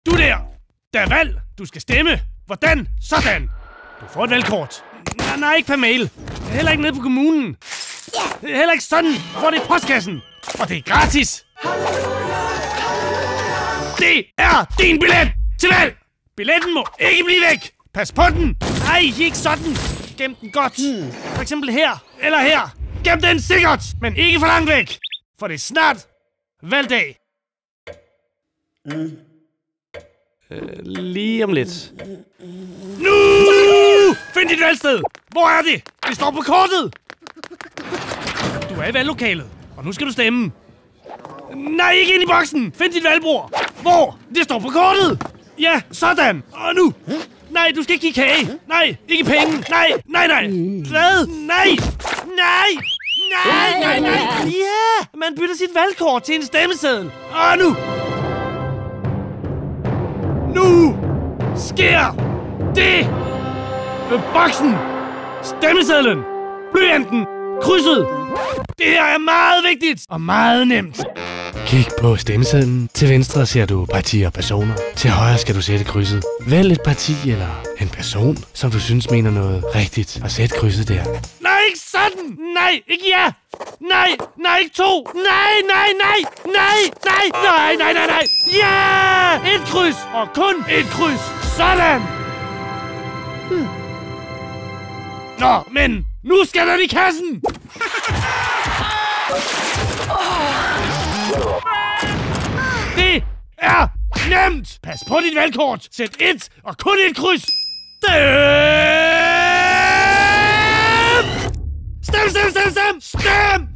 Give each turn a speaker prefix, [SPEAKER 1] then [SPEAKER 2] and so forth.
[SPEAKER 1] Du der! Der er valg! Du skal stemme! Hvordan? Sådan! Du får et valgkort. Nej, ikke per mail. Heller ikke nede på kommunen. Heller ikke sådan. Du får det i postkassen. Og det er gratis. Det er din billet til valg! Billetten må ikke blive væk! Pas på den! Nej, ikke sådan! Gem den godt. For eksempel her, eller her. Gem den sikkert, men ikke for langt væk. For det er snart valgdag. Lige om lidt. Nu! Find dit valgsted! Hvor er det? Det står på kortet! Du er i valglokalet, og nu skal du stemme. Nej, ikke ind i boksen! Find dit valgbord! Hvor? Det står på kortet! Ja, sådan! Og nu! Nej, du skal ikke give kage! Nej, ikke penge! Nej! Hvad? Nej! Ja! Man bytter sit valgkort til en stemmeseddel! Og nu! Nu sker det! Med boksen! Stemmesedlen! Blyanten! Krydset! Det her er meget vigtigt og meget nemt. Kig på stemmesedlen. Til venstre ser du partier og personer. Til højre skal du sætte krydset. Vælg et parti eller en person, som du synes mener noget rigtigt, og sæt krydset der. Nej, ikke sådan! Nej, ikke ja! Nej, ikke to! Nej! Ja! Et kryds, og kun et kryds. Sådan! Nå, men nu skal der i kassen! Det er nemt! Pas på dit valgkort! Sæt et og kun et kryds! Stem! Stem!